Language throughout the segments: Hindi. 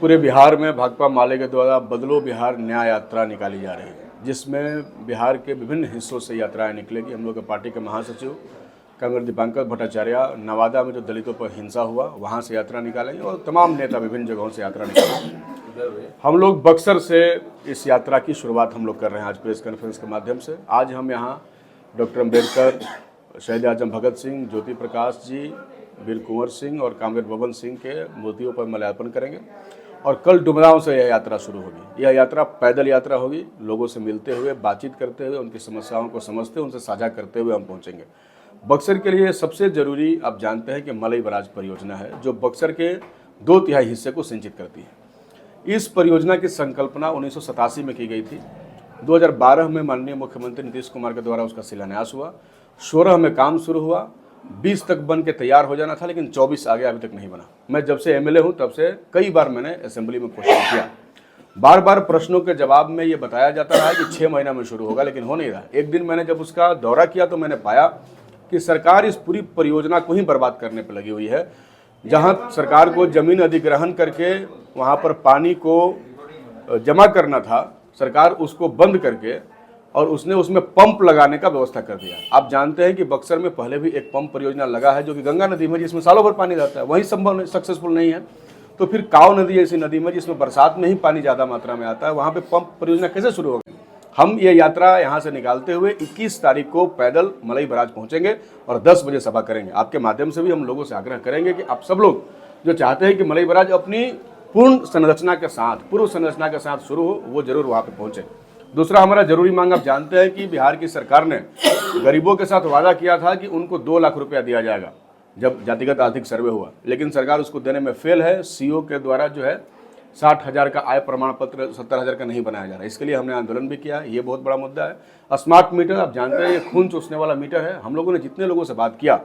पूरे बिहार में भाकपा माले के द्वारा बदलो बिहार न्याय यात्रा निकाली जा रही है, जिसमें बिहार के विभिन्न हिस्सों से यात्राएं निकलेगी। हम लोग के पार्टी के महासचिव कांग्रेस दीपांकर भट्टाचार्य नवादा में जो दलितों पर हिंसा हुआ वहां से यात्रा निकालेंगे और तमाम नेता विभिन्न जगहों से यात्रा निकालेंगे। हम लोग बक्सर से इस यात्रा की शुरुआत हम लोग कर रहे हैं आज प्रेस कॉन्फ्रेंस के माध्यम से। आज हम यहाँ डॉक्टर अम्बेडकर, शहीद आजम भगत सिंह, ज्योति प्रकाश जी, वीर कुंवर सिंह और कामरेड बबन सिंह के मूर्तियों पर माल्यार्पण करेंगे और कल डुमरांव से यह यात्रा शुरू होगी। यह यात्रा पैदल यात्रा होगी। लोगों से मिलते हुए, बातचीत करते हुए, उनकी समस्याओं को समझते हुए, उनसे साझा करते हुए हम पहुंचेंगे। बक्सर के लिए सबसे जरूरी आप जानते हैं कि मलई बराज परियोजना है, जो बक्सर के 2/3 हिस्से को सिंचित करती है। इस परियोजना की संकल्पना 1987 में की गई थी। 2012 में माननीय मुख्यमंत्री नीतीश कुमार के द्वारा उसका शिलान्यास हुआ। 16 में काम शुरू हुआ। 20 तक बन के तैयार हो जाना था, लेकिन 24 आ गया, अभी तक नहीं बना। मैं जब से एमएलए हूं तब से कई बार मैंने असेंबली में क्वेश्चन किया। बार बार प्रश्नों के जवाब में ये बताया जाता रहा है कि 6 महीना में शुरू होगा, लेकिन हो नहीं रहा। एक दिन मैंने जब उसका दौरा किया तो मैंने पाया कि सरकार इस पूरी परियोजना को ही बर्बाद करने पर लगी हुई है। जहां सरकार को जमीन अधिग्रहण करके वहां पर पानी को जमा करना था, सरकार उसको बंद करके और उसने उसमें पंप लगाने का व्यवस्था कर दिया। आप जानते हैं कि बक्सर में पहले भी एक पंप परियोजना लगा है जो कि गंगा नदी में, जिसमें सालों भर पानी रहता है, वही संभव सक्सेसफुल नहीं है। तो फिर काव नदी ऐसी नदी में जिसमें बरसात में ही पानी ज़्यादा मात्रा में आता है, वहाँ पे पंप परियोजना कैसे शुरू होगी? हम ये यात्रा यहाँ से निकालते हुए 21 तारीख को पैदल मलई बराज पहुँचेंगे और 10 बजे सभा करेंगे। आपके माध्यम से भी हम लोगों से आग्रह करेंगे कि आप सब लोग जो चाहते हैं कि मलई बराज अपनी पूर्व संरचना के साथ शुरू हो, वो जरूर वहाँ पर पहुँचे। दूसरा हमारा जरूरी मांग, आप जानते हैं कि बिहार की सरकार ने गरीबों के साथ वादा किया था कि उनको 2 लाख रुपया दिया जाएगा जब जातिगत आर्थिक सर्वे हुआ, लेकिन सरकार उसको देने में फेल है। सीओ के द्वारा जो है 60,000 का आय प्रमाण पत्र 70,000 का नहीं बनाया जा रहा है। इसके लिए हमने आंदोलन भी किया है। ये बहुत बड़ा मुद्दा है। स्मार्ट मीटर, आप जानते हैं ये खून चूसने वाला मीटर है। हम लोगों ने जितने लोगों से बात किया,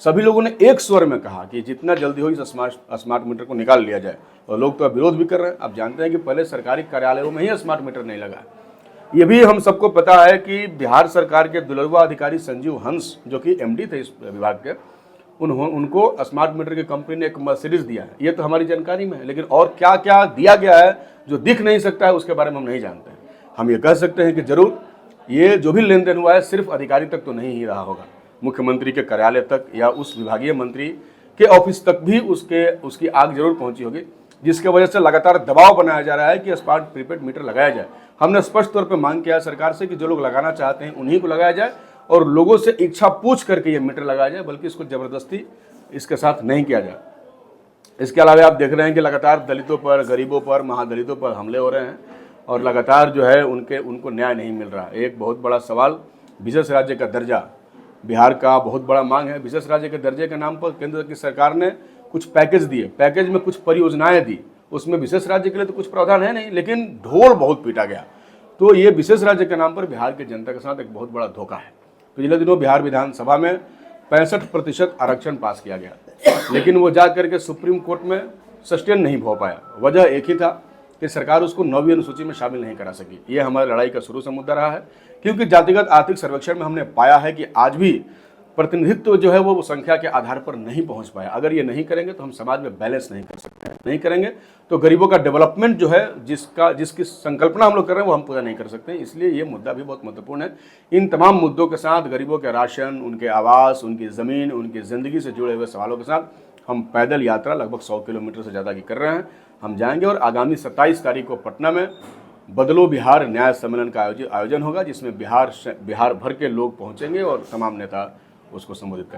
सभी लोगों ने एक स्वर में कहा कि जितना जल्दी हो इस स्मार्ट मीटर को निकाल लिया जाए, और लोग तो विरोध भी कर रहे हैं। आप जानते हैं कि पहले सरकारी कार्यालयों में ही स्मार्ट मीटर नहीं लगा है। ये भी हम सबको पता है कि बिहार सरकार के दुलरवा अधिकारी संजीव हंस, जो कि एमडी थे इस विभाग के, उनको स्मार्ट मीटर की कंपनी ने एक मर्सिडीज दिया है। ये तो हमारी जानकारी में है, लेकिन और क्या क्या दिया गया है जो दिख नहीं सकता है, उसके बारे में हम नहीं जानते हैं। हम ये कह सकते हैं कि जरूर ये जो भी लेन देन हुआ है सिर्फ अधिकारी तक तो नहीं ही रहा होगा, मुख्यमंत्री के कार्यालय तक या उस विभागीय मंत्री के ऑफिस तक भी उसकी आग जरूर पहुंची होगी, जिसके वजह से लगातार दबाव बनाया जा रहा है कि स्मार्ट प्रीपेड मीटर लगाया जाए। हमने स्पष्ट तौर पर मांग किया सरकार से कि जो लोग लगाना चाहते हैं उन्हीं को लगाया जाए और लोगों से इच्छा पूछ करके ये मीटर लगाया जाए, बल्कि इसको जबरदस्ती इसके साथ नहीं किया जाए। इसके अलावा आप देख रहे हैं कि लगातार दलितों पर, गरीबों पर, महादलितों पर हमले हो रहे हैं और लगातार जो है उनको न्याय नहीं मिल रहा। एक बहुत बड़ा सवाल, विशेष राज्य का दर्जा बिहार का बहुत बड़ा मांग है। विशेष राज्य के दर्जे के नाम पर केंद्र की सरकार ने कुछ पैकेज दिए, पैकेज में कुछ परियोजनाएं दी, उसमें विशेष राज्य के लिए तो कुछ प्रावधान है नहीं, लेकिन ढोल बहुत पीटा गया। तो ये विशेष राज्य के नाम पर बिहार की जनता के साथ एक बहुत बड़ा धोखा है। पिछले दिनों बिहार विधानसभा में 65% आरक्षण पास किया गया, लेकिन वो जा करके सुप्रीम कोर्ट में सस्टेन नहीं हो पाया। वजह एक ही था कि सरकार उसको 9वीं अनुसूची में शामिल नहीं करा सकी। ये हमारी लड़ाई का शुरू से मुद्दा रहा है, क्योंकि जातिगत आर्थिक सर्वेक्षण में हमने पाया है कि आज भी प्रतिनिधित्व जो है वो संख्या के आधार पर नहीं पहुंच पाया। अगर ये नहीं करेंगे तो हम समाज में बैलेंस नहीं कर सकते हैं। नहीं करेंगे तो गरीबों का डेवलपमेंट जो है, जिसकी संकल्पना हम लोग कर रहे हैं, वो हम पूरा नहीं कर सकते। इसलिए ये मुद्दा भी बहुत महत्वपूर्ण है। इन तमाम मुद्दों के साथ, गरीबों के राशन, उनके आवास, उनकी ज़मीन, उनकी ज़िंदगी से जुड़े हुए सवालों के साथ हम पैदल यात्रा लगभग 100 किलोमीटर से ज़्यादा की कर रहे हैं। हम जाएंगे और आगामी 27 तारीख को पटना में बदलो बिहार न्याय सम्मेलन का आयोजन होगा, जिसमें बिहार भर के लोग पहुँचेंगे और तमाम नेता उसको संबोधित करेंगे।